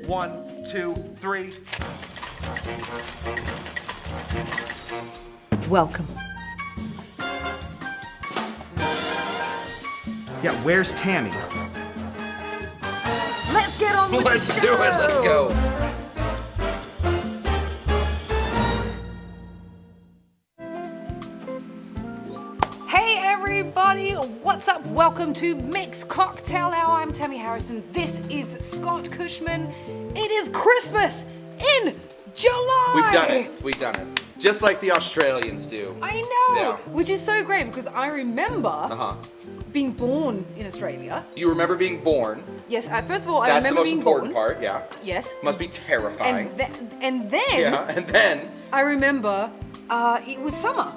1, 2, 3. Welcome. Yeah, where's Tamee? Let's get on with Let's the do show. it. Let's go. Hey everybody, what's up? Welcome to Mixed Cocktail Hour. I'm Tamee Harrison. This is Scott Cushman. It is Christmas in July. We've done it. We've done it. Just like the Australians do. I know, Yeah. which is so great because I remember being born in Australia. You remember being born. Yes, first of all, I That's the remember most being important born. part, yeah. Yes. Must be terrifying. And then Yeah, and then, I remember it was summer,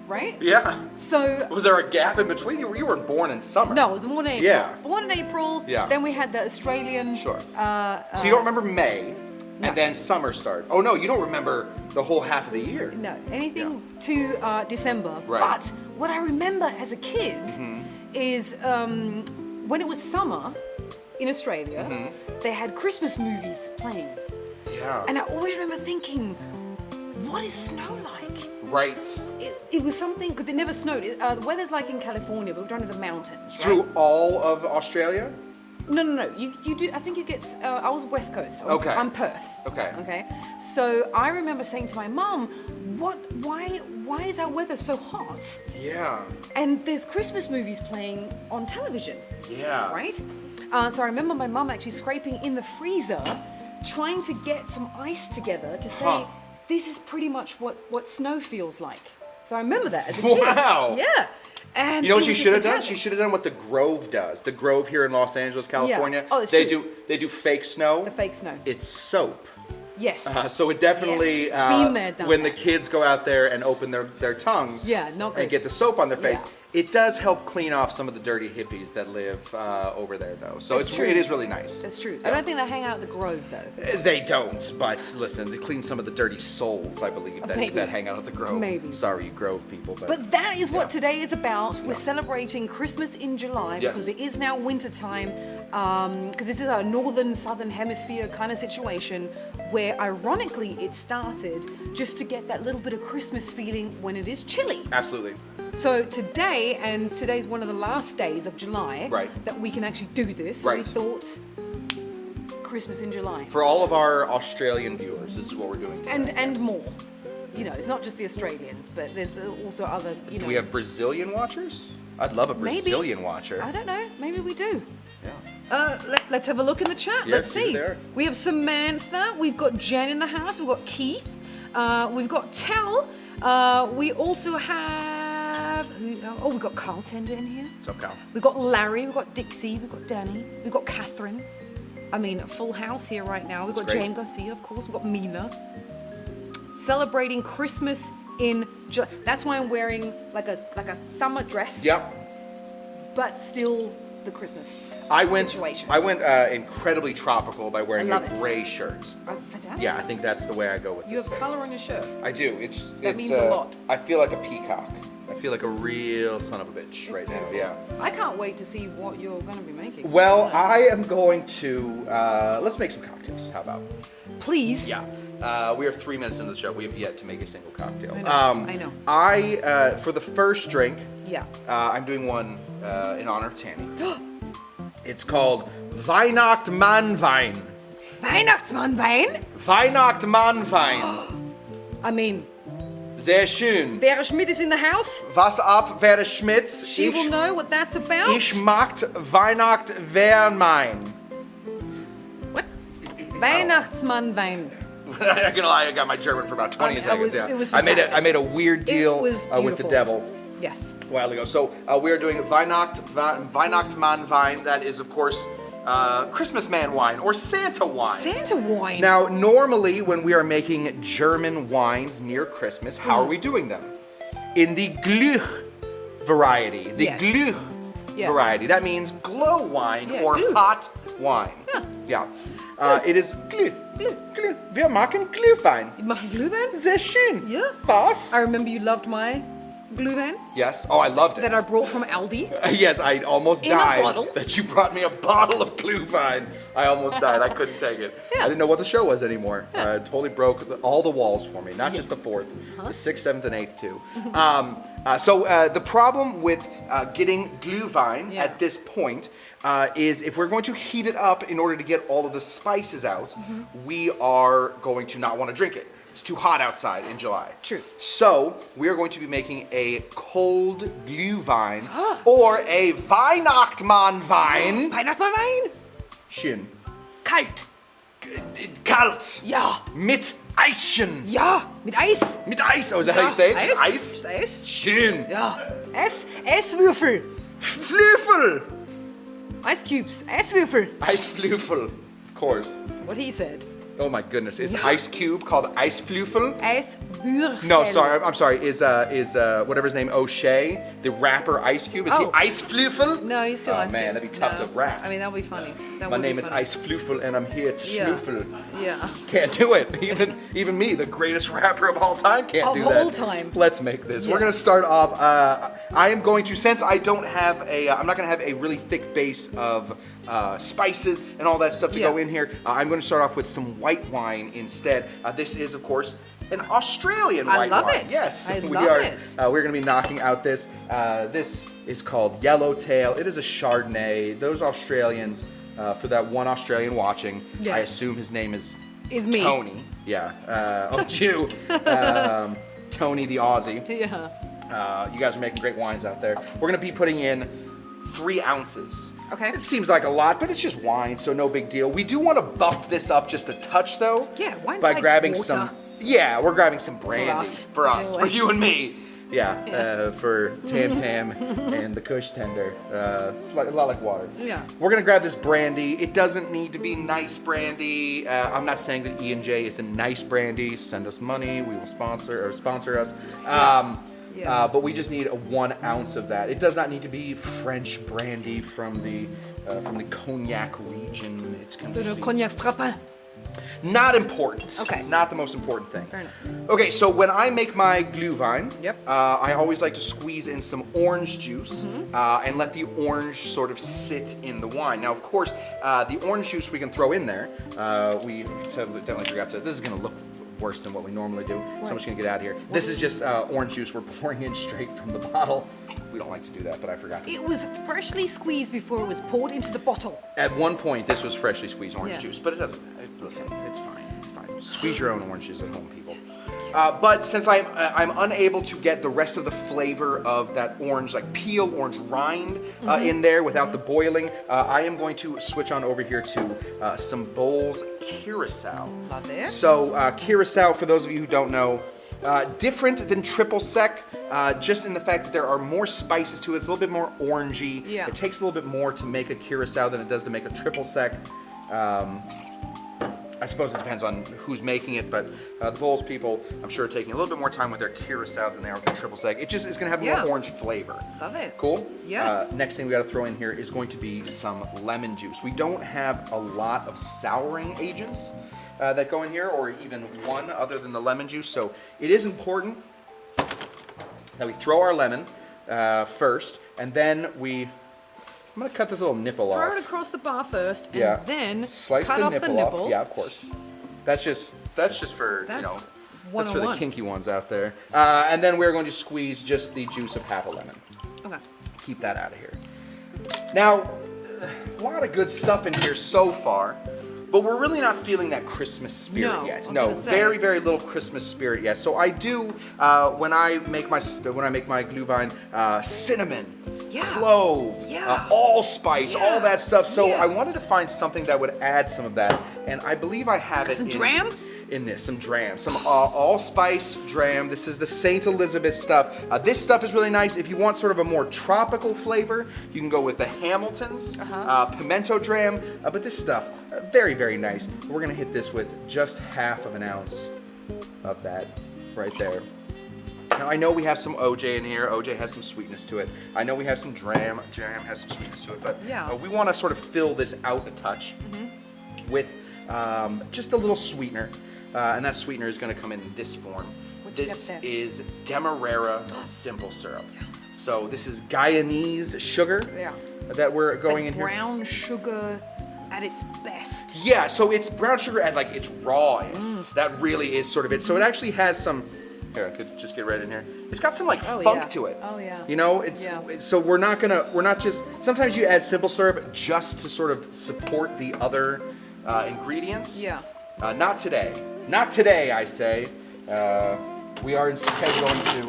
right? yeah. So Was there a gap in between? You weren't born in summer. no, it was born in April. Yeah. Born in April. Yeah. Then we had the Australian. Sure. So you don't remember May, no. and then summer started. Oh no, you don't remember the whole half of the year. No, anything to December. Right. But what I remember as a kid is when it was summer in Australia, they had Christmas movies playing. Yeah. And I always remember thinking, what is snow like? Right. It was something, because it never snowed. The weather's like in California, but we're down to the mountains. Right? Through all of Australia? No. You do. I think you get. I was West Coast. Okay. I'm Perth. Okay. Okay. So I remember saying to my mum, Why is our weather so hot? Yeah. And there's Christmas movies playing on television. Yeah. Right. So I remember my mum actually scraping in the freezer, trying to get some ice together to say, this is pretty much what snow feels like. So I remember that as a kid. Wow. Yeah. And You know what it she was should have just done? fantastic. She should have done what the Grove does. The Grove here in Los Angeles, California. Oh, it's they true. do fake snow. The fake snow. It's soap. Yes. So it definitely, Yes. Been there, done when the that. kids go out there and open their tongues Yeah, not good. and get the soap on their face, Yeah. it does help clean off some of the dirty hippies that live over there, though. So That's true. it is really nice. That's true. Yeah. I don't think they hang out at the Grove though. They don't, but listen, they clean some of the dirty souls, I believe, Maybe. that hang out at the Grove. Maybe. Sorry, you Grove people. But that is what Yeah. today is about. We're celebrating Christmas in July Yes. because it is now winter time. Because this is a northern, southern hemisphere kind of situation where ironically it started just to get that little bit of Christmas feeling when it is chilly. Absolutely. So today, and today's one of the last days of July Right. that we can actually do this. Right. We thought Christmas in July. For all of our Australian viewers, this is what we're doing today. And more. You know, it's not just the Australians, but there's also other, you know. Do we have Brazilian watchers? I'd love a Brazilian watcher. I don't know. Maybe we do. Yeah. Let's have a look in the chat. Yeah, Let's see see. there. We have Samantha. We've got Jen in the house. We've got Keith. We've got Tal. We also have. Oh, we've got Carl Tender in here. What's up, Cal? We've got Larry. We've got Dixie. We've got Danny. We've got Catherine. I mean, a full house here right now. We've got That's great. Jane Garcia, of course. We've got Mina. Celebrating Christmas in July. That's why I'm wearing like a summer dress. Yep. But still the Christmas situation. I went incredibly tropical by wearing I a love it. gray shirt. Oh, fantastic. Yeah, I think that's the way I go with You this have thing. color on your shirt. I do. It's means a lot. I feel like a peacock. I feel like a real son of a bitch right now. Yeah. I can't wait to see what you're going to be making. Well, to be honest. I am going to let's make some cocktails. How about? Please. Yeah. We are 3 minutes into the show. We have yet to make a single cocktail. I know. I for the first drink, Yeah. I'm doing one in honor of Tamee. It's called Weihnachtsmannwein. Weihnachtsmannwein? Weihnachtsmannwein. I mean, Sehr schön. Vera Schmidt is in the house. Was ab, Vera Schmitz? She will know what that's about. Ich mag Weihnachtsmannwein. What? Weihnachtsmannwein. I'm not gonna lie, I got my German for about 20 seconds. it was I fantastic. made a weird deal was with the beautiful. devil Yes. a while ago. So we are doing Weihnachtsmannwein. That is, of course, Christmas man wine or Santa wine. Santa wine. Now, normally when we are making German wines near Christmas, how are we doing them? In the Glüh variety. The Yes. Glüh Yeah. variety. That means glow wine Yeah, or Glüh. hot wine. Yeah. Yeah. It is Glüh. Glüh. Glüh. Wir machen Glühwein. You machen Glühwein? Sehr schön. Yeah. Was? I remember you loved my Glühwein Yes. Oh, I loved it. that I brought from Aldi. Yes, I almost In a died bottle. that you brought me a bottle of Glühwein. I almost died. I couldn't take it. Yeah. I didn't know what the show was anymore. It totally broke all the walls for me. Not just the fourth, the 6th, 7th, and 8th too. So the problem with getting Glühwein at this point is if we're going to heat it up in order to get all of the spices out, we are going to not want to drink it. It's too hot outside in July. True. So we are going to be making a cold Glühwein or a Weihnachtsmannwein. Weihnachtsmannwein? Schön. Kalt. Kalt. Ja. Mit Eischen. Ja. Mit Eis. Mit Eis. Oh, is that how you say it? Eis. Eis? Eis. Schön. Ja. Eiswürfel. Flüffel. Ice cubes. Eiswürfel. Eisflüffel. Of course. What he said. Oh my goodness. Is Ice Cube called Eisflüffel? Eiswürfel. No, sorry. I'm sorry. Is whatever his name, O'Shea, the rapper Ice Cube? Is he Eisflüffel? No, he's still Ice Oh man, Cube. that'd be tough No. to rap. I mean, that would be funny. My name is Eisflüffel and I'm here to schnoofel. Yeah. Can't do it. Even me, the greatest rapper of all time, can't do that. Of all time. Let's make this. We're Yes. gonna start off. I am going to, since I don't have I'm not gonna have a really thick base of spices and all that stuff to go in here. I'm going to start off with some white wine instead. This is, of course, an Australian white wine. I love it. Yes, I we love are. it. We're going to be knocking out this. This is called Yellowtail. It is a Chardonnay. Those Australians, for that one Australian watching, Yes. I assume his name is me. Tony. Yeah. Jew. Tony the Aussie. Yeah. You guys are making great wines out there. We're going to be putting in 3 ounces. Okay. It seems like a lot, but it's just wine, so no big deal. We do want to buff this up just a touch, though. Yeah, wine's by like grabbing water. some. Yeah, we're grabbing some brandy us. for Anyway. you and me. Yeah, for Tam and the Kush tender. It's like, a lot like water. Yeah. We're gonna grab this brandy. It doesn't need to be nice brandy. I'm not saying that E&J is a nice brandy. Send us money. We will sponsor us. But we just need 1 ounce of that. It does not need to be French brandy from the Cognac region. It's gonna So just the be cognac frappin. not important. Okay. Not the most important thing. Fair enough. Okay, so when I make my Glühwein, Yep. I always like to squeeze in some orange juice and let the orange sort of sit in the wine. Now, of course, the orange juice we can throw in there. We definitely forgot to. This is going to look worse than what we normally do, so I'm just going to get out of here. This is just orange juice we're pouring in straight from the bottle. We don't like to do that, but I forgot to. It was freshly squeezed before it was poured into the bottle. At one point, this was freshly squeezed orange Yes. juice, but it doesn't. Listen, it's fine. It's fine. Squeeze your own orange juice at home, people. But since I'm unable to get the rest of the flavor of that orange, like peel, orange rind in there without the boiling, I am going to switch on over here to some Bowls Curaçao. Love this. So Curaçao, for those of you who don't know, different than triple sec, just in the fact that there are more spices to it. It's a little bit more orangey. Yeah. It takes a little bit more to make a Curaçao than it does to make a triple sec. I suppose it depends on who's making it, but the Bowls people, I'm sure, are taking a little bit more time with their Curaçao than they are with their triple sec. It just is going to have more orange flavor. Love it. Cool? Yes. Next thing we got to throw in here is going to be some lemon juice. We don't have a lot of souring agents that go in here, or even one other than the lemon juice, so it is important that we throw our lemon first, and then I'm gonna cut this little nipple Throw off. it across the bar first, and then Slice cut the off nipple the nipple. off. Yeah, of course. That's just for That's that's for the 101. kinky ones out there. And then we're going to squeeze just the juice of half a lemon. Okay. Keep that out of here. Now, a lot of good stuff in here so far, but we're really not feeling that Christmas spirit No, I yet. was No, gonna say. very, very little Christmas spirit yet. So I do when I make my Glühwein, cinnamon, clove, allspice, all that stuff. So I wanted to find something that would add some of that, and I believe I have it Some dram? in this, some dram, some allspice dram. This is the St. Elizabeth stuff. This stuff is really nice. If you want sort of a more tropical flavor, you can go with the Hamilton's pimento dram. But this stuff, very, very nice. We're gonna hit this with just half of an ounce of that right there. Now I know we have some OJ in here. OJ has some sweetness to it. I know we have some dram. Dram has some sweetness to it. But we want to sort of fill this out a touch with just a little sweetener. And that sweetener is going to come in this form. This is Demerara simple syrup. So this is Guyanese sugar that we're going in here. Brown sugar at its best. Yeah, so it's brown sugar at like its rawest. That really is sort of it. So it actually has some. Here, I could just get right in here. It's got some like funk to it. Oh yeah. You know, so we're not just. Sometimes you add simple syrup just to sort of support the other ingredients. Yeah. Not today. Not today, I say. We are instead going to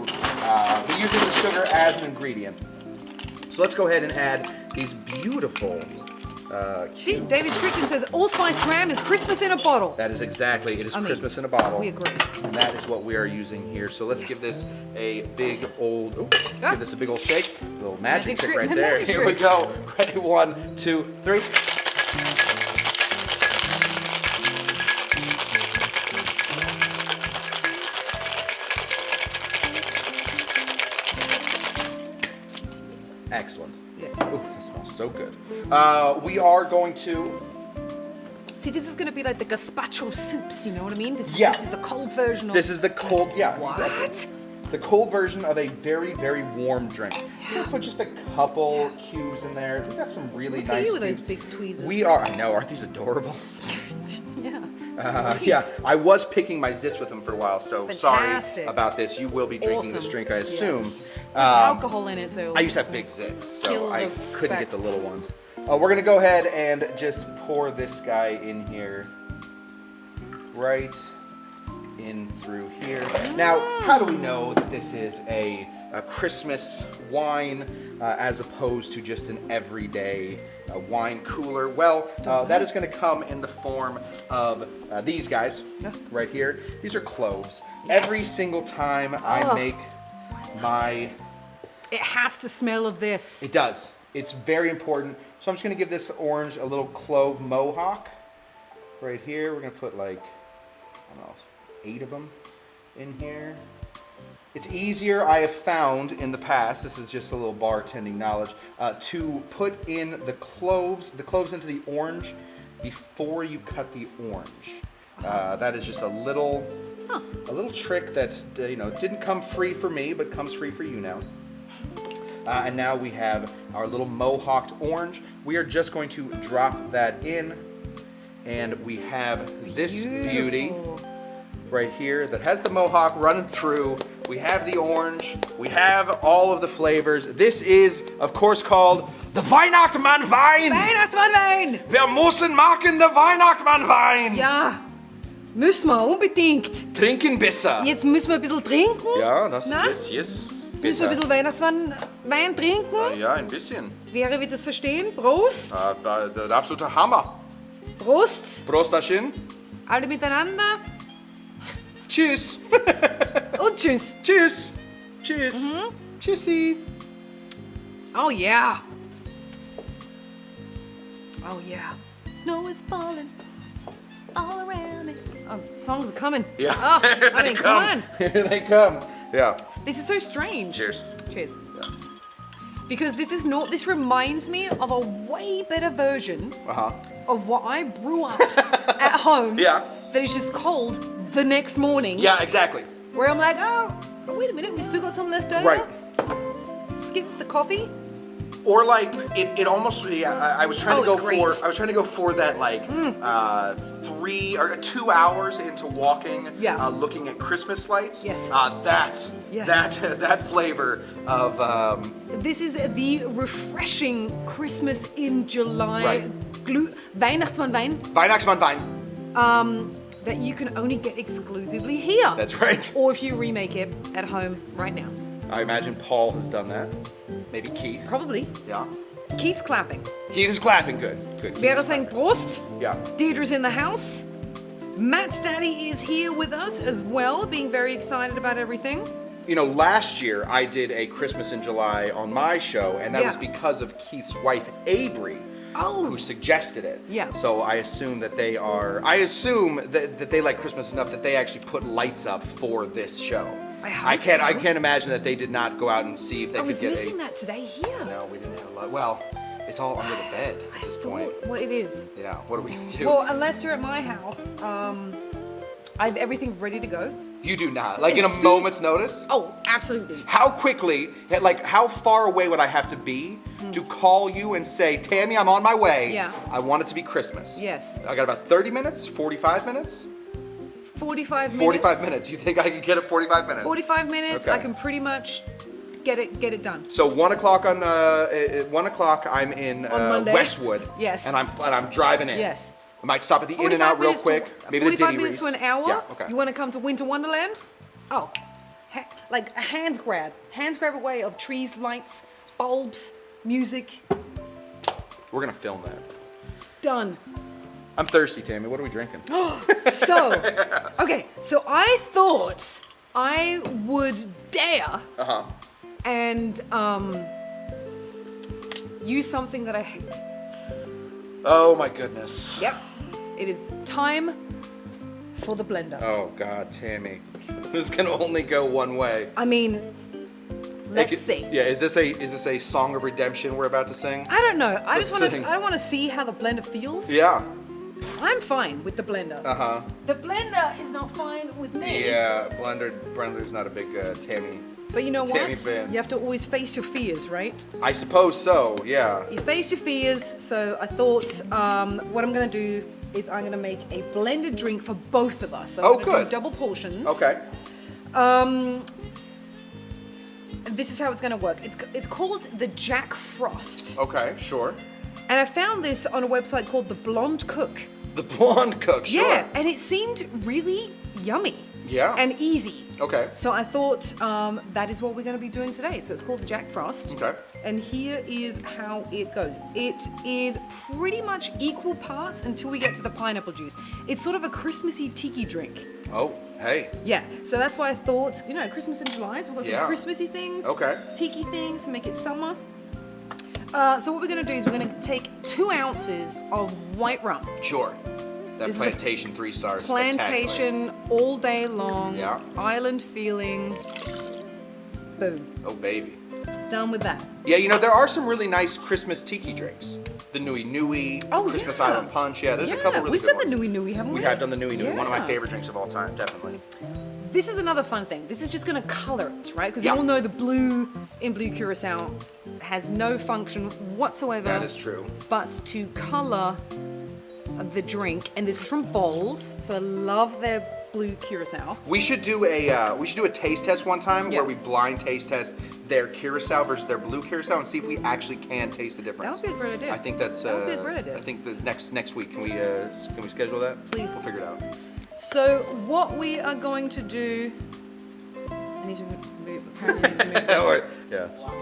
be using the sugar as an ingredient. So let's go ahead and add these beautiful See, David Strickland says Allspice Dram is Christmas in a bottle. That is exactly, it is Christmas in a bottle. We agree. And that is what we are using here. So let's give this a big old, give this a big old shake. A little magic trick right there. Magic Here we go. Ready, 1, 2, 3. Excellent. Yes. Ooh, that smells so good. We are going to. See, this is going to be like the gazpacho of soups, you know what I mean? This Yeah. is the cold version of... This is the cold, yeah. What? Exactly. The cold version of a very, very warm drink. We're going to put just a couple cubes in there. We've got some really Look nice at you with those cubes. big tweezers. We are, I know, aren't these adorable? Yeah. Yeah, I was picking my zits with them for a while, so Fantastic. sorry about this. You will be drinking this drink, I assume. Yes. There's alcohol in it, so... I used to have big zits, so Kill I the couldn't get the fact. little ones. We're gonna go ahead and just pour this guy in here, right in through here. Now, how do we know that this is a Christmas wine as opposed to just an everyday wine cooler? Well, that is going to come in the form of these guys right here. These are cloves. Yes. Every single time I make my... It has to smell of this. It does. It's very important. So I'm just going to give this orange a little clove mohawk right here. We're going to put like, I don't know, 8 of them in here. It's easier, I have found in the past, this is just a little bartending knowledge, to put in the cloves into the orange before you cut the orange. That is just a little trick that didn't come free for me, but comes free for you now. And now we have our little mohawked orange. We are just going to drop that in, and we have this beauty right here that has the mohawk running through. We have the orange. We have all of the flavors. This is, of course, called the Weihnachtsmannwein. Weihnachtsmannwein! Wir müssen machen den Weihnachtsmannwein. Ja, müssen wir unbedingt. Trinken besser. Jetzt müssen wir ein bisschen trinken. Ja, das Na? ist yes. Jetzt müssen wir ein bisschen Weihnachtsmannwein trinken. Ja, ein bisschen. Wer wird das verstehen? Prost. Der absolute Hammer. Prost. Prostaschen. Alle miteinander. Tschüss. Und tschüss. Tschüss. Tschüss. Tschüssi. Oh yeah. Oh yeah. Snow is falling all around me. Oh, songs are coming. Yeah. Oh, I mean, come on. Here they come. Yeah. This is so strange. Cheers. Cheers. Yeah. Because this reminds me of a way better version of what I brew up at home. Yeah. That is just cold the next morning. Yeah, exactly. Where I'm like, oh, wait a minute, we still got some left over. Right. Skip the coffee. Or like it almost I was trying to go it's great. I was trying to go for that like 3 or 2 hours into walking looking at Christmas lights. Yes. That flavor of This is the refreshing Christmas in July Weihnachtsmannwein Weihnachtsmannwein. that you can only get exclusively here. That's right. Or if you remake it at home right now. I imagine Paul has done that. Maybe Keith. Probably. Yeah. Keith's clapping. Keith is clapping good. Good. We are saying Prost. Yeah. Deirdre's in the house. Matt's daddy is here with us as well, being very excited about everything. You know, last year I did a Christmas in July on my show, and that was because of Keith's wife, Avery, who suggested it. Yeah. So I assume that they are, that they like Christmas enough that they actually put lights up for this show. I can't imagine that they did not go out and see if they could get I was missing that today here. No, we didn't have a lot. Well, it's all under the bed at this point. Well, it is. Yeah, what are we gonna do? Well, unless you're at my house, I have everything ready to go. You do not. Like in a moment's notice? Oh, absolutely. How quickly, like how far away would I have to be to call you and say, Tamee, I'm on my way. Yeah. I want it to be Christmas. Yes. I got about 30 minutes, 45 minutes? 45 minutes. 45 minutes. You think I can get it 45 minutes? 45 minutes, Okay. I can pretty much get it done. So 1 o'clock on 1 o'clock I'm in On Monday? Westwood. Yes. And I'm driving in. Yes. I might stop at the In and Out real quick. Maybe the 45 Diddy minutes to Reese. an hour? Yeah, okay. You want to come to Winter Wonderland? Oh, like a hands grab away of trees, lights, bulbs, music. We're gonna film that. Done. I'm thirsty, Tamee. What are we drinking? So, okay, so I thought I would dare and use something that I hate. Oh my goodness. Yep. It is time for the blender. Oh God, Tamee. This can only go one way. I mean, let's see. Yeah, is this a song of redemption we're about to sing? I don't know. I Let's just sing. want to see how the blender feels. Yeah. I'm fine with the blender. Uh-huh. The blender is not fine with me. Yeah, Blender's not a big Tamee. But you know what? Tamee fan. You have to always face your fears, right? I suppose so, yeah. You face your fears, so I thought what I'm going to do is I'm going to make a blended drink for both of us. So I'm gonna do double portions. Okay. This is how it's going to work. It's called the Jack Frost. Okay, sure. And I found this on a website called The Blonde Cook. The Blonde Cook, sure. Yeah, and it seemed really yummy. Yeah. And easy. Okay. So I thought that is what we're going to be doing today. So it's called the Jack Frost. Okay. And here is how it goes. It is pretty much equal parts until we get to the pineapple juice. It's sort of a Christmassy tiki drink. Oh, hey. Yeah, so that's why I thought, you know, Christmas in July, so we've got some Christmassy things, tiki things to make it summer. So what we're going to do is we're going to take 2 ounces of white rum. Sure. That This is plantation 3 stars. Plantation all day long, Yeah. island feeling. Boom. Oh, baby. Done with that. Yeah, you know, there are some really nice Christmas tiki drinks. The Nui Nui, Christmas yeah. Island Punch. Yeah, there's a couple really we've good done ones. the Nui Nui, haven't we? We have done the Nui Nui. One of my Yeah. favorite drinks of all time, definitely. This is another fun thing. This is just going to color it, right? Because Yeah. you all know the blue in Blue Curaçao has no function whatsoever. That is true. But to color the drink, and this is from Bowls, so I love their Blue Curaçao. We should do a taste test one time where we blind taste test their Curacao versus their Blue Curaçao and see if we actually can taste the difference. That would be a great idea. I think that's That would be a great idea. I think this next week. Can we schedule that? Please. We'll figure it out. So what we are going to do, I need to move, apparently I need to move this. Yeah.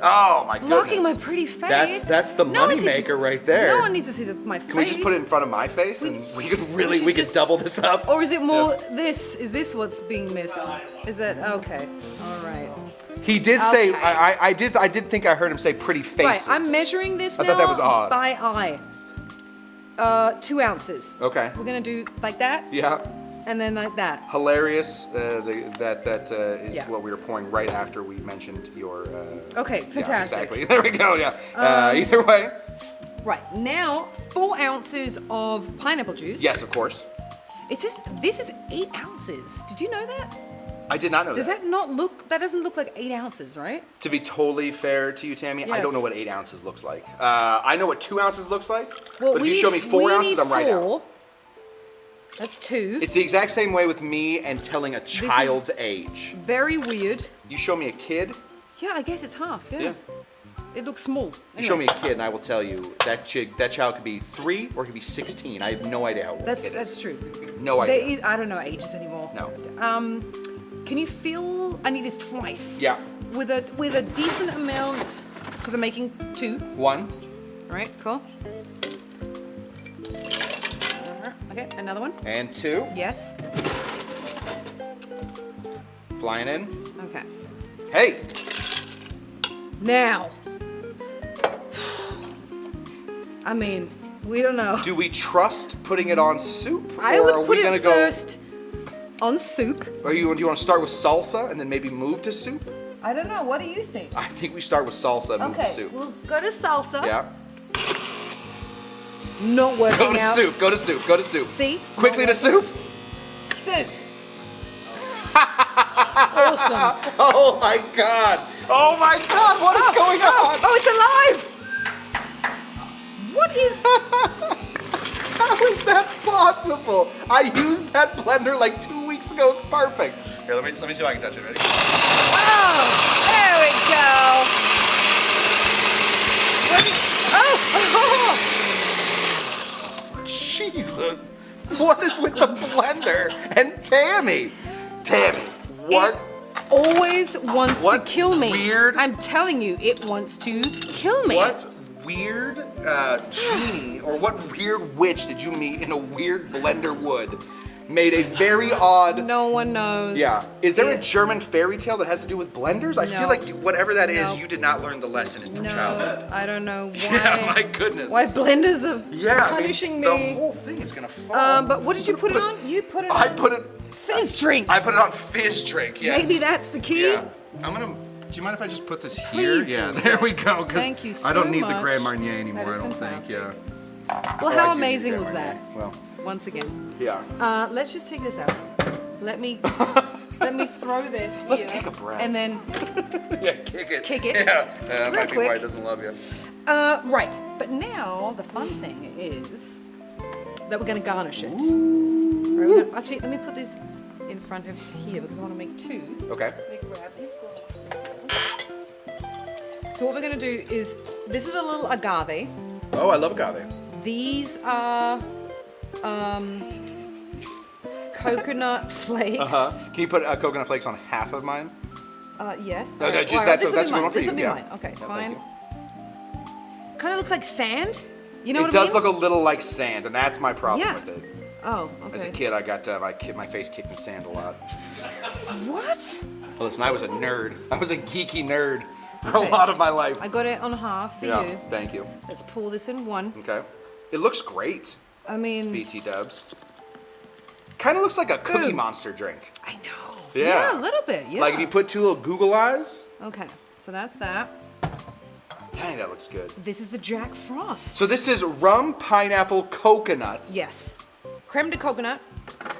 Oh my goodness. Blocking my pretty face. That's the No one money sees- maker right there. No one needs to see my face. Can we just put it in front of my face and we could just- double this up? Or is it more this? Is this what's being missed? Is it okay? All right. He did say Okay. I did think I heard him say pretty faces. Right, I'm measuring this I now thought that was odd. by eye. 2 ounces. Okay. We're gonna do like that, Yeah. and then like that. Hilarious. That is Yeah. what we were pouring right after we mentioned your. Okay, Yeah, fantastic. exactly. There we go. Yeah. Either way. Right now, 4 ounces of pineapple juice. Yes, of course. It says this is 8 ounces. Did you know that? I did not know Does that. that not look? That doesn't look like 8 ounces, right? To be totally fair to you, Tamee, I don't know Yes. what 8 ounces looks like. I know what 2 ounces looks like, Well, but if we you need, show me 4 we ounces, need I'm right out. 4. That's 2. It's the exact same way with me and telling a child's age. Very weird. You show me a kid, Yeah, I guess it's half. Yeah. Yeah. It looks small. you show me a kid, and I will tell you that child could be 3 or it could be 16. I have no idea how old That's it is. that's true. No There idea. is, I don't know ages anymore. No. Can you feel? I need this twice. Yeah. With a decent amount, because I'm making 2. 1. All right, cool. Okay, another one. And 2. Yes. Flying in. Okay. Hey, Now. I mean, we don't know. do we trust putting it on soup? I or are would we put gonna it go? first on soup. Or do you want to start with salsa and then maybe move to soup? I don't know. What do you think? I think we start with salsa and move to Okay, soup. we'll go to salsa. Yeah. Not working Go to out. soup. Go to soup. Go to soup. See? Quickly Not to soup. decent. Awesome. Oh my god. Oh my god, what is going on? Oh, it's alive. What is... How is that possible? I used that blender like 2 weeks ago. It's perfect. Here, let me see if I can touch it. Ready? Oh, there we go. Oh, Jesus. What is with the blender? And Tamee, what? It always wants to What kill me. weird- I'm telling you, it wants to kill me. What weird genie or what weird witch did you meet in a weird blender wood? Made a very odd. No one knows. Yeah. Is there a It- German fairy tale that has to do with blenders? I No. feel like whatever that is, No. you did not learn the lesson in your No, childhood. I don't know why. Yeah, my goodness. Why blenders are Yeah, punishing The me. whole thing is gonna fall. But what did you put it on? You put it I on put it. Fizz drink. I put it on Fizz drink. Yes. Maybe that's the key. Yeah. I'm gonna. Do you mind if I just put this here? Please Yeah. do, There we yes. go. 'Cause Thank you I don't so need the much. Grand Marnier anymore. That is I don't think. fantastic. Yeah. Well, Oh, how I do need amazing Grand was Marnier. that? Well. Once again. Yeah. Let's just take this out. Let me throw this. Let's here, take a breath. And then Yeah. Kick it. Kick it. Yeah. That Real might be why quick. it doesn't love you. right. But now the fun thing is that we're going to garnish it. Right, we're gonna, actually, let me put this in front of here because I want to make two. Okay. Let me grab these glasses. So what we're going to do is, this is a little agave. Oh, I love agave. These are coconut flakes. Can you put coconut flakes on half of mine? Yes. No, no, just- Alright, that's this a will good be mine. one for This you, will be yeah. mine. Okay, Yeah, fine. thank Kind of looks like sand. You know It what I does mean? look a little like sand, and that's my problem Yeah. with it. Oh, okay. As a kid, I got my face kicked in sand a lot. What? Well, listen, I was a nerd. I was a geeky nerd for a lot of my life. I got it on half for Yeah, you. thank you. Let's pour this in one. Okay. It looks great, I mean, BT dubs. Kind of looks like a Cookie Boom. Monster drink. I know. Yeah. a little bit. Yeah. Like if you put two little Google eyes. Okay, so that's that. Dang, that looks good. This is the Jack Frost. So this is rum, pineapple, coconuts. Yes. Creme de coconut.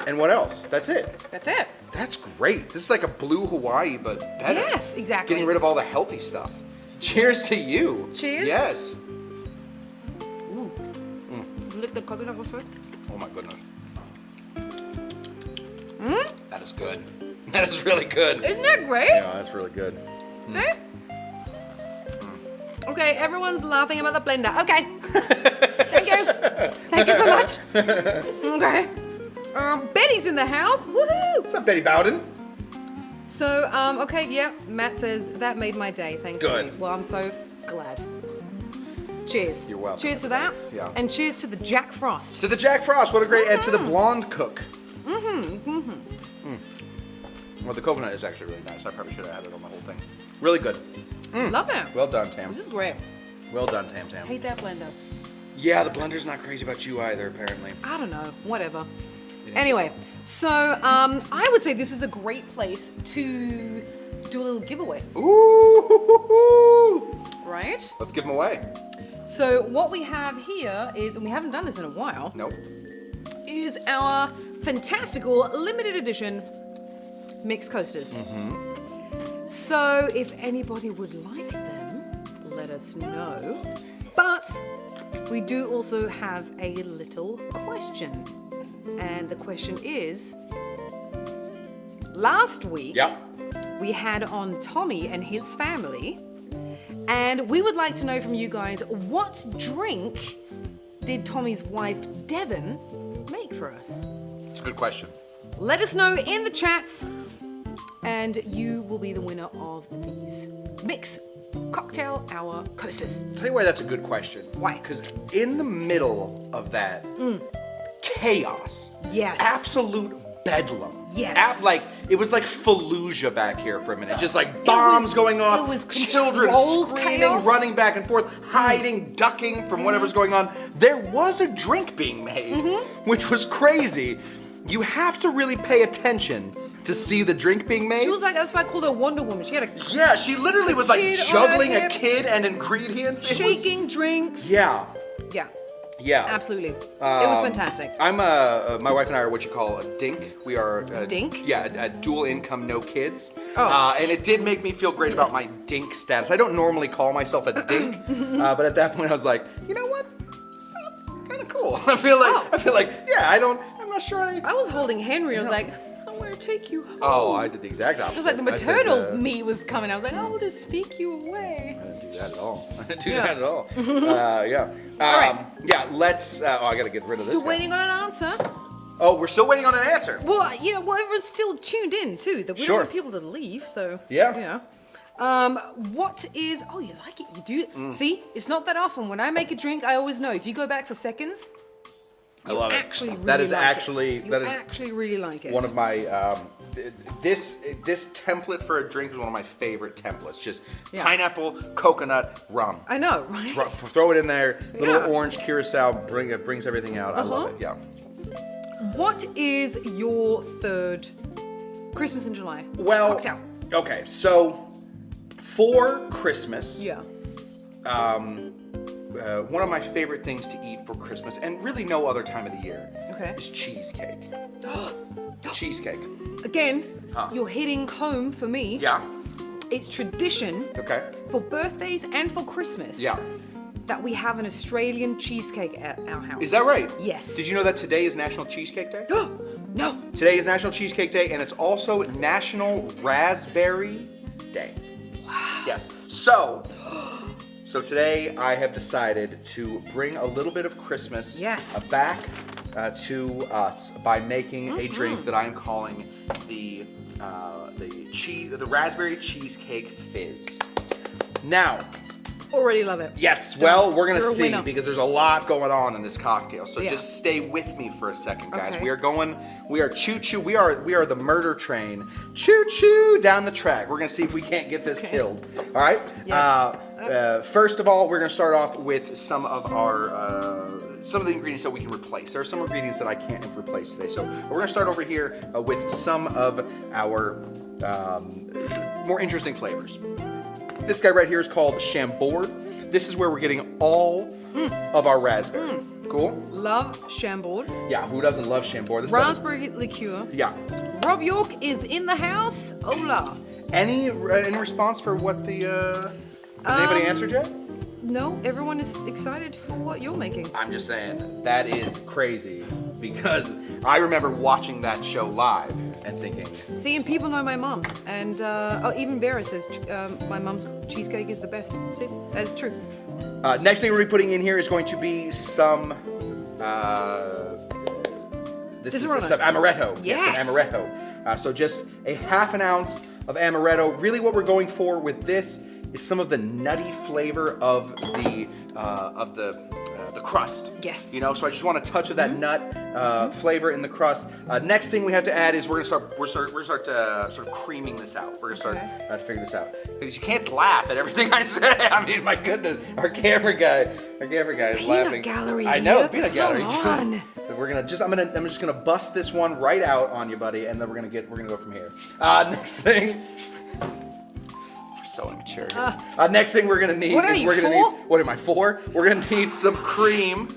And what else? That's it. That's it. That's great. This is like a blue Hawaii, but better. Yes, exactly. Getting rid of all the healthy stuff. Cheers to you. Cheers. Yes. Ooh. Lick the coconut first. Oh my goodness. That is good. That is really good. Isn't that great? Yeah, that's really good. See? Okay, everyone's laughing about the blender. Okay. Thank you. Thank you so much. Okay. Betty's in the house. Woohoo! What's up, Betty Bowden? So, okay, yeah. Matt says that made my day. Thanks. Good. Betty. Well, I'm so glad. Cheers. You're welcome. Cheers to that. Yeah. And cheers to the Jack Frost. To the Jack Frost, what a great, and to the blonde cook. Well, the coconut is actually really nice. I probably should have had it on the whole thing. Really good. Love it. Well done, Tam. This is great. Well done, Tam Tam. Hate that blender. Yeah, the blender's not crazy about you either, apparently. I don't know. Whatever. Anyway, so I would say this is a great place to do a little giveaway, Ooh! right? Let's give them away. So what we have here is, and we haven't done this in a while, Nope. is our fantastical limited edition mixed coasters. So if anybody would like them, let us know. But we do also have a little question. And the question is, last week Yep. we had on Tommy and his family, and we would like to know from you guys, what drink did Tommy's wife Devon make for us? It's a good question. Let us know in the chats, and you will be the winner of these Mix Cocktail Hour coasters. I'll tell you why that's a good question. Why? Because in the middle of that, chaos. Yes. Absolute bedlam. Yes. Like, it was like Fallujah back here for a minute. Just like bombs going off, it was children controlled screaming, chaos. running back and forth, hiding, ducking from whatever's going on. There was a drink being made, which was crazy. You have to really pay attention to see the drink being made. She was like, that's why I called her Wonder Woman. She had a Yeah, she literally was like kid on juggling her a hip, kid and ingredients. It was- shaking drinks. Yeah. Yeah. Yeah. Absolutely. It was fantastic. I'm my wife and I are what you call a dink. We are a Dink? Yeah, a dual income, no kids. Oh. And it did make me feel great about my dink status. I don't normally call myself a dink, but at that point I was like, you know what? Kind of cool. I feel like yeah. I'm not sure. I was holding Henry. I was like, I want to take you home. Oh, I did the exact opposite. It was like the maternal me was coming. I was like, I'll just sneak you away. I didn't do that at all. I didn't do that at all. Yeah. All right. Yeah, let's, I gotta get rid of this. Still guy. waiting on an answer. Oh, we're still waiting on an answer. Well, everyone's still tuned in too. That we don't want people to leave, so. Yeah. What is, oh, you like it, you do. See, it's not that often. When I make a drink, I always know. If you go back for seconds, I love it. actually really That is like actually, it. that You is actually really like it. one of my, this template for a drink is one of my favorite templates. Just pineapple, coconut, rum. I know, right? Throw it in there, little Yeah. orange curacao, it brings everything out. I love it, yeah. What is your third Christmas in July cocktail? Okay, so for Christmas, one of my favorite things to eat for Christmas, and really no other time of the year, is cheesecake. Cheesecake. Again, you're hitting home for me. Yeah. It's tradition for birthdays and for Christmas that we have an Australian cheesecake at our house. Is that right? Yes. Did you know that today is National Cheesecake Day? No. Today is National Cheesecake Day, and it's also National Raspberry Day. Wow. Yes. So today I have decided to bring a little bit of Christmas back to us by making a drink that I am calling the Raspberry Cheesecake Fizz. Now, already love it. yes, well, we're gonna You're a see winner. because there's a lot going on in this cocktail. So just stay with me for a second, guys. Okay. We are choo-choo, we are the murder train. Choo-choo down the track. We're gonna see if we can't get this killed. All right? Yes. First of all, we're gonna start off with some of the ingredients that we can replace. There are some ingredients that I can't replace today. So we're gonna start over here with some of our more interesting flavors. This guy right here is called Chambord. This is where we're getting all of our raspberry. Cool? Love Chambord. Yeah, who doesn't love Chambord? This Raspberry liqueur. Yeah. Rob York is in the house. Hola. Any response for what the... has anybody answered yet? No, everyone is excited for what you're making. I'm just saying, that is crazy because I remember watching that show live and thinking... See, and people know my mom. And even Vera says my mom's cheesecake is the best. See, that's true. Next thing we're going to be putting in here is going to be some... this is some Amaretto. Yes. Some Amaretto. So just a half an ounce of Amaretto. Really what we're going for with this is some of the nutty flavor of the crust. Yes. You know, so I just want a touch of that nut flavor in the crust. Next thing we have to add is we're gonna start sort of creaming this out. We're gonna start to figure this out because you can't laugh at everything I say. I mean, my goodness, our camera guy is laughing. Gallery. I know, yeah, peanut gallery. come on. I'm just gonna bust this one right out on you, buddy, and then we're gonna go from here. Next thing. So immature. Next thing we're gonna need What are is you, we're gonna 4? need. What am I, 4? We're gonna need some cream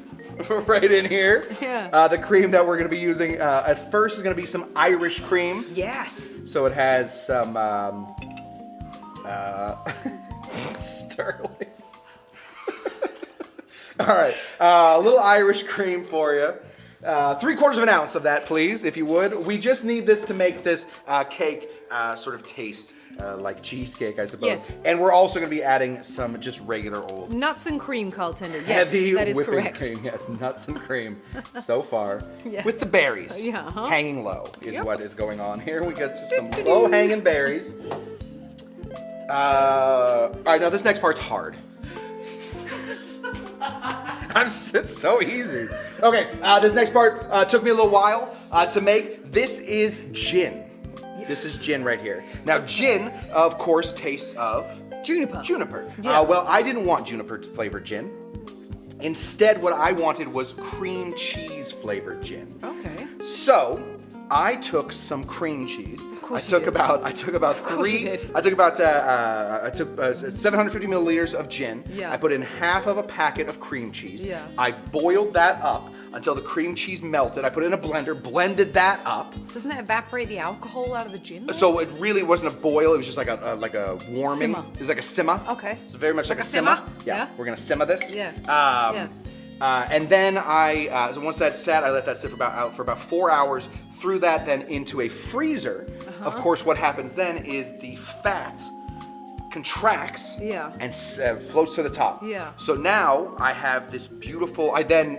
right in here. Yeah. The cream that we're gonna be using at first is gonna be some Irish cream. Yes. So it has some sterling. All right, a little Irish cream for you. 3/4 of an ounce of that, please, if you would. We just need this to make this cake sort of taste like cheesecake, I suppose. Yes. And we're also going to be adding some just regular old Nuts and cream, Carl Tender. Yes, heavy that is whipping correct. cream. Yes, nuts and cream so far. Yes. With the berries hanging low is what is going on here. We got just some low hanging berries. All right, now this next part's hard. It's so easy. Okay, this next part took me a little while to make. This is gin. This is gin right here. Now, gin, of course, tastes of Juniper. Yeah. Well, I didn't want juniper flavored gin. Instead, what I wanted was cream cheese flavored gin. Okay. So, I took some cream cheese. Of course I took you did. about course you did. I took about 750 milliliters of gin. Yeah. I put in half of a packet of cream cheese. Yeah. I boiled that up until the cream cheese melted. I put it in a blender, blended that up. Doesn't that evaporate the alcohol out of the gin? So it really wasn't a boil. It was just like a warming. Simmer. It was like a simmer. Okay. It's very much like a simmer? simmer. Yeah. We're gonna simmer this. Yeah. And then so once that sat, I let that sit for about 4 hours. Threw that then into a freezer. Of course, what happens then is the fat contracts and floats to the top. Yeah. So now I have this beautiful. I then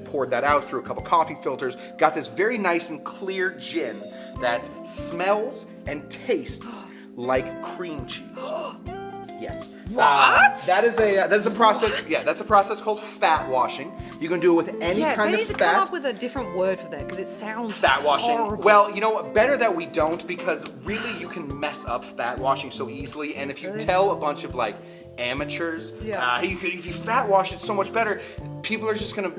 poured that out through a couple coffee filters. Got this very nice and clear gin that smells and tastes like cream cheese. Yes. What? That is a process. Yeah, that's a process called fat washing. You can do it with any kind they of need to fat. come up with a different word for that because it sounds Fat washing. horrible. Well, you know what? Better that we don't, because really you can mess up fat washing so easily. And if you tell a bunch of like amateurs, if you fat wash it so much better, people are just gonna,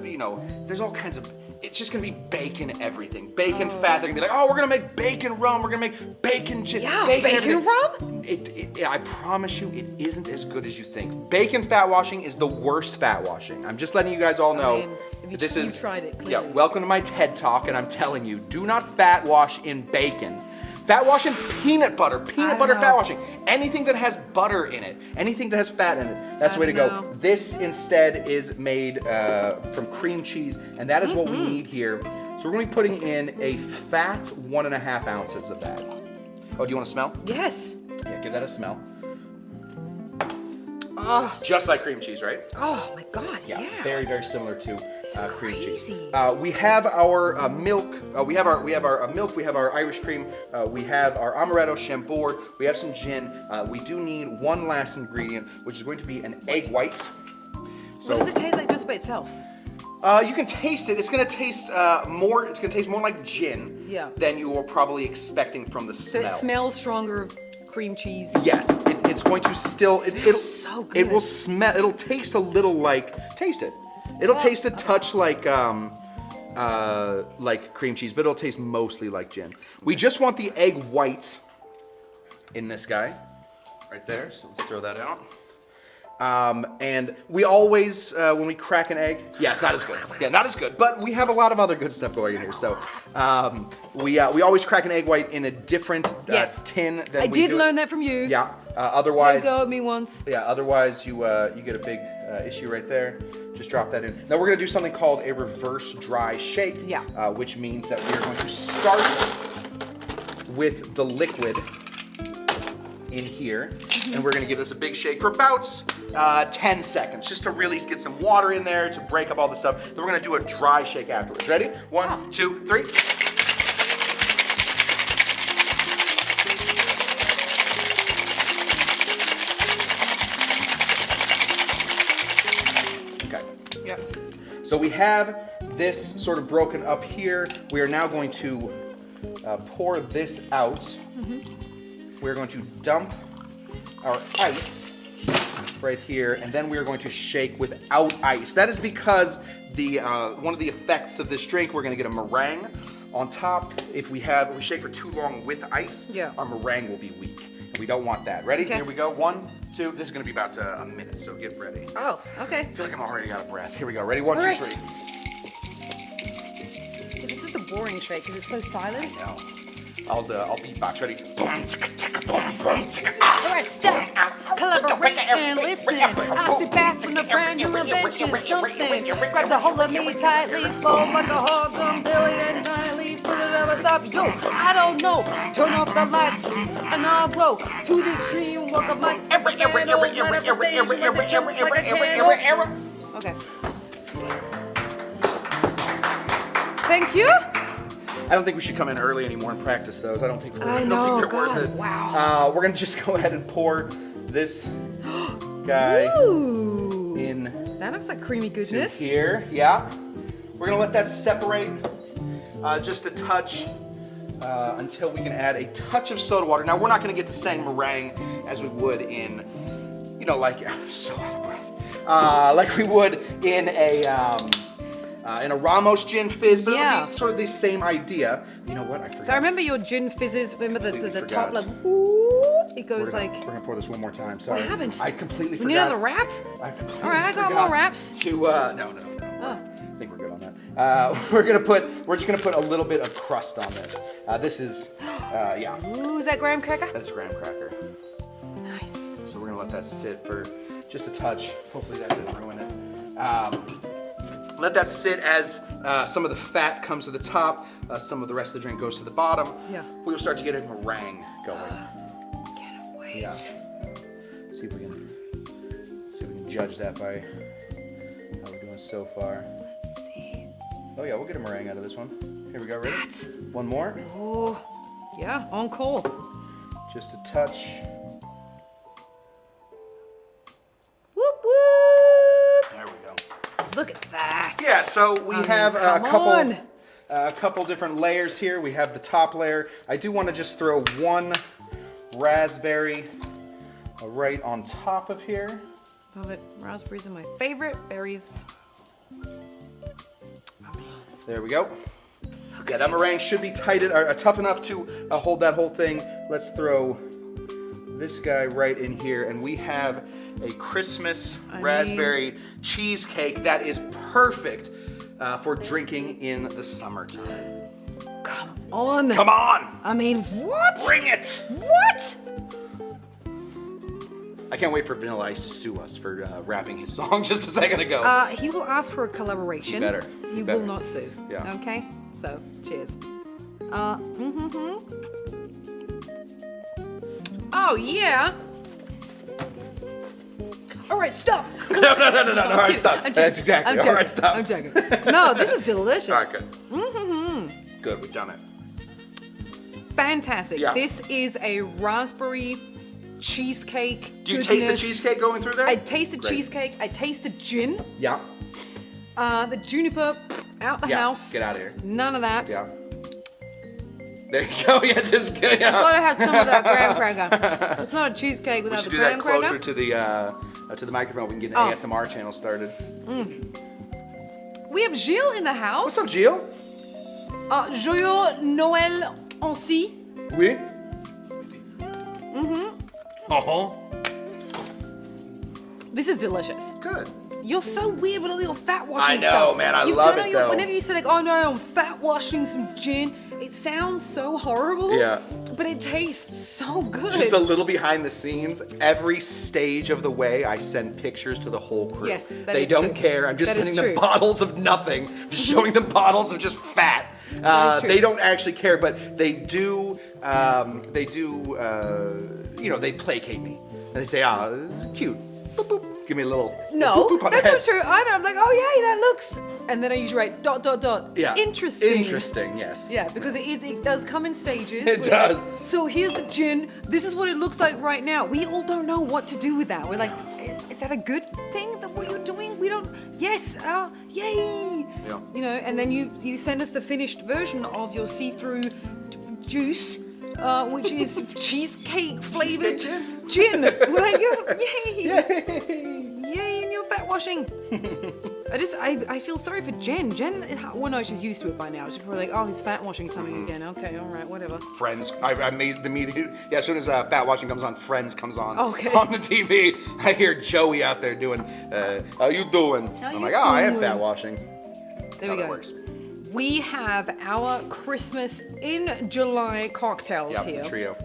there's all kinds of. It's just gonna be bacon everything. Bacon fat. They're gonna be like, oh, we're gonna make bacon rum. We're gonna make bacon gin. Yeah, bacon bacon rum? I promise you, it isn't as good as you think. Bacon fat washing is the worst fat washing. I'm just letting you guys all know. You've tried it, clearly. Yeah, welcome to my TED Talk, and I'm telling you, do not fat wash in bacon. Fat wash in peanut butter. Peanut butter fat washing. Anything that has butter in it. Anything that has fat in it. That's the way to go. This instead is made from cream cheese, and that is what we need here. So we're going to be putting in a fat 1.5 ounces of that. Oh, do you want to smell? Yes. Yeah, give that a smell. Oh. Just like cream cheese, right? Oh my God, yeah. Very, very similar to cream cheese. crazy. We have our milk. We have our milk. We have our Irish cream. We have our Amaretto, Chambord. We have some gin. We do need one last ingredient, which is going to be an egg white. So, What does it taste like just by itself? you can taste it. It's going to taste more. It's going to taste more like gin than you were probably expecting from the smell. So it smells stronger of cream cheese. Yes, it's going to still. It'll so good. It will smell. It'll taste a little like. Taste it. It'll taste a touch like cream cheese, but it'll taste mostly like gin. We just want the egg white in this guy, right there. So let's throw that out. And we always, when we crack an egg, it's not as good. Yeah, not as good. But we have a lot of other good stuff going in here. So we always crack an egg white in a different tin than I we did do. learn that from you. Yeah. Otherwise, You go at me once. Yeah. Otherwise, you get a big issue right there. Just drop that in. Now we're gonna do something called a reverse dry shake. Yeah. Which means that we are going to start with the liquid in here, and we're gonna give this a big shake for about 10 seconds, just to really get some water in there to break up all the stuff. Then we're gonna do a dry shake afterwards. Ready? 1, 2, 3. Okay. Yeah. So we have this sort of broken up here. We are now going to pour this out. We're going to dump our ice right here, and then we are going to shake without ice. That is because one of the effects of this drink, we're going to get a meringue on top. If we shake for too long with ice, our meringue will be weak. And we don't want that. Ready? Okay. Here we go. 1, 2. This is going to be about a minute, so get ready. Oh, okay. I feel like I'm already out of breath. Here we go. Ready? 1, 2, 3. Yeah, this is the boring shake because it's so silent. I know. I'll beatbox. Ready? Alright, stop, collaborate and listen. I sit back from the brand new invention. Something grabs a hold of me tightly, fold like a hog on Billy and Riley. Put it up and stop. Yo, I don't know. Turn off the lights and I'll glow to the extreme. Walk up like Okay. Thank you. I don't think we should come in early anymore and practice those. I don't think they're worth it. Wow. We're gonna just go ahead and pour this guy in. That looks like creamy goodness. Here, yeah. We're gonna let that separate just a touch until we can add a touch of soda water. Now we're not gonna get the same meringue as we would in, I'm so out of breath. Like we would in a in a Ramos gin fizz, but Yeah. it'll be sort of the same idea. You know what? I forgot. So I remember your gin fizzes. Remember the top, forgot. like, whoop, it goes We're like. gonna pour this one more time. Sorry. I haven't. I completely We forgot. need another wrap? I completely All right, I got forgot more wraps. To no. Oh. I think we're good on that. We're just gonna put a little bit of crust on this. This is, yeah. Ooh, is that graham cracker? That's graham cracker. Nice. So we're gonna let that sit for just a touch. Hopefully that didn't ruin it. Let that sit as some of the fat comes to the top, some of the rest of the drink goes to the bottom. Yeah. We'll start to get a meringue going. Can't wait. Yeah. See if we can judge that by how we're doing so far. Let's see. Oh yeah, we'll get a meringue out of this one. Here we go, ready? That. One more. Oh, yeah, on call. Just a touch. Whoop whoop. There we go. Look at that. Yeah, so we have come on. a couple different layers here. We have the top layer. I do want to just throw one raspberry right on top of here. Love it. Raspberries are my favorite berries. There we go. Yeah, that meringue should be tight, tough enough to hold that whole thing. Let's throw this guy right in here, and we have a Christmas raspberry cheesecake that is perfect for drinking in the summertime. Come on. Come on! I mean, what? Bring it! What? I can't wait for Vanilla Ice to sue us for rapping his song just a second ago. He will ask for a collaboration. He better. He will not sue. Yeah. Okay? So, cheers. Oh, yeah. All right, stop. No, all right, stop. I'm joking. That's exactly, I'm joking. all right, stop. I'm joking. No, this is delicious. All right, good. Good, we've done it. Fantastic. Yeah. This is a raspberry cheesecake. Do you taste the goodness. cheesecake going through there? I taste the Great. cheesecake. I taste the gin. Yeah. The juniper, out the house. Get out of here. None of that. Yeah. There you go. Yeah, just good. Yeah. Gotta have some of that graham cracker. It's not a cheesecake We without should the do that graham closer cracker. to the microphone. We can get an Oh. ASMR channel started. We have Gilles in the house. What's up, Gilles? Joyeux Noël ainsi. Oui. Uh-huh. This is delicious. Good. You're so weird with all your fat washing I know, stuff. man, I You've love done it, all though. Whenever you say like, oh no, I'm fat washing some gin, it sounds so horrible. Yeah. But it tastes so good. Just a little behind the scenes. Every stage of the way, I send pictures to the whole crew. Yes, that they is don't true. care. I'm just That is sending them true. bottles of nothing. Just showing them bottles of just fat. That is true. They don't actually care, but they do. They placate me, and they say, "Ah, this is cute." Boop, boop. Give me a little. No, boop, boop on that's the not head. true. I know. I'm like, oh yay, that looks. And then I usually write ... Yeah. Interesting. Interesting. Yes. Yeah, because it does come in stages. It We're does. like, so here's the gin. This is what it looks like right now. We all don't know what to do with that. We're like, is that a good thing that what you're doing? We don't. Yes. Yay. Yeah. You know, and then you send us the finished version of your see-through juice, which is cheesecake flavored Cheesecake gin. We're like, yay. Yay. Yay, and you're fat washing. I feel sorry for Jen. Well, no, she's used to it by now. She's probably like, oh, he's fat washing something again. Okay, all right, whatever. Friends. I made the meeting. Yeah, as soon as Fat Watching comes on, Friends comes on. Okay. On the TV. I hear Joey out there doing, how you doing? How I'm you like, oh, I am doing?" Fat Watching. There how we that go. works. We have our Christmas in July cocktails Yeah, here. the trio.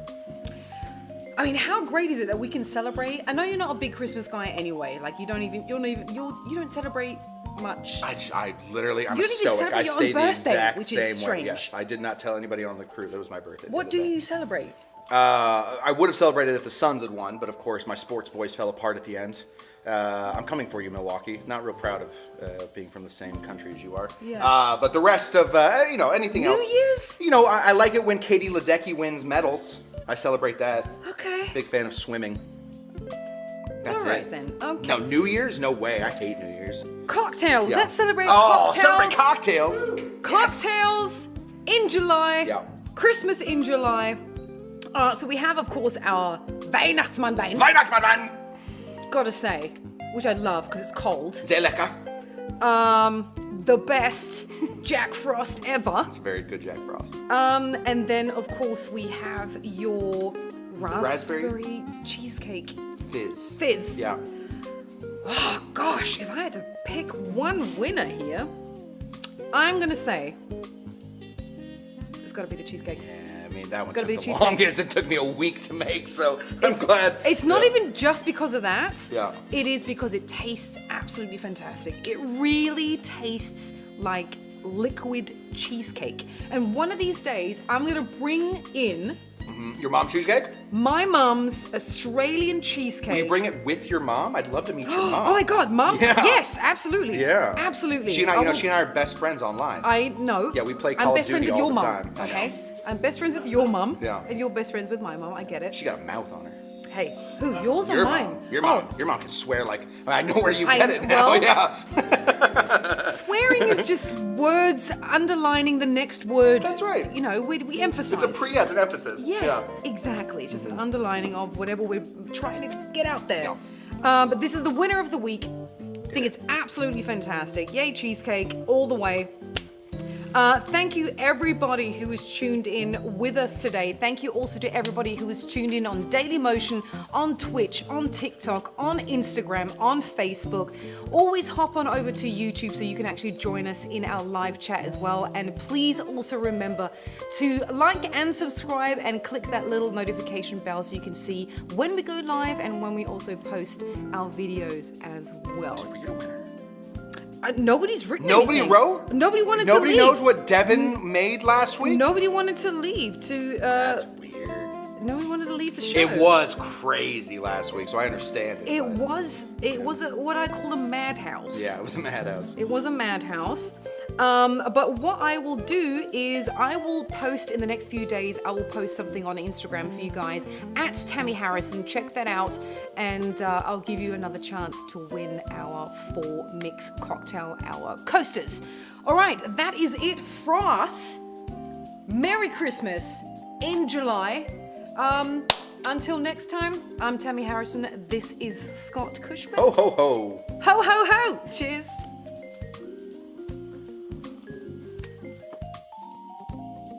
I mean, how great is it that we can celebrate? I know you're not a big Christmas guy anyway. Like you don't celebrate much. I literally, I'm You a don't even stoic. celebrate I your own stay the birthday, exact which is same way. strange. Yes, I did not tell anybody on the crew that it was my birthday. What do you celebrate? I would have celebrated if the Suns had won, but of course my sports boys fell apart at the end. I'm coming for you, Milwaukee. Not real proud of being from the same country as you are. Yes. But the rest of, anything New else. Year's? I like it when Katie Ledecky wins medals. I celebrate that. Okay. Big fan of swimming. That's All right it. then. Okay. No, New Year's? No way. I hate New Year's. Cocktails. Yeah. Let's celebrate Oh, cocktails. celebrate cocktails. Cocktails in July. Yeah. Christmas in July. So we have, of course, our Weihnachtsmannwein. Weihnachtsmannwein. Gotta say, which I love because it's cold. Sehr lecker. the best Jack Frost ever. It's a very good Jack Frost. And then, of course, we have your raspberry cheesecake. Fizz. Yeah. Oh, gosh, if I had to pick one winner here, I'm going to say it's got to be the cheesecake. Yeah, I mean, that one gotta took be the cheesecake. longest. It took me a week to make, so I'm glad. It's not even just because of that. Yeah. It is because it tastes absolutely fantastic. It really tastes like liquid cheesecake. And one of these days, I'm going to bring in Your mom's cheesecake? my mum's Australian cheesecake. Will you bring it with your mom? I'd love to meet your mom. Oh my God, Mum? Yeah. Yes, absolutely. Yeah. Absolutely. She and I, she and I are best friends online. I know. Yeah, we play I'm Call of best friends Duty with all your the mum. time. I Okay. know. I'm best friends with your mum. Yeah. And you're best friends with my mum. I get it. She got a mouth on her. Hey, who? Yours or Your mine? mom. Your mom. Oh, Your mom can swear like I know where you get it now. well- Yeah. swearing is just words underlining the next word. That's right. You know, we emphasize. It's an emphasis. Yes, Yeah. exactly. It's just an underlining of whatever we're trying to get out there. Yeah. But this is the winner of the week. I think it's absolutely fantastic. Yay, cheesecake, all the way. Thank you everybody who was tuned in with us today. Thank you also to everybody who was tuned in on Daily Motion, on Twitch, on TikTok, on Instagram, on Facebook. Always hop on over to YouTube so you can actually join us in our live chat as well. And please also remember to like and subscribe and click that little notification bell so you can see when we go live and when we also post our videos as well. Nobody's written Nobody anything. wrote? Nobody wanted to Nobody leave. knows what Devin made last week? Nobody wanted to leave to. That's weird. Nobody wanted to leave the show. It was crazy last week, so I understand it. It but- was. It was what I call a madhouse. Yeah, it was a madhouse. It was a madhouse. But what I will do is I will post in the next few days. I will post something on Instagram for you guys at Tamee Harrison. Check that out, and I'll give you another chance to win our 4 Mix Cocktail Hour coasters. All right, that is it from us. Merry Christmas in July. Until next time, I'm Tamee Harrison. This is Scott Cushman. Ho, ho, ho. Ho, ho, ho. Cheers.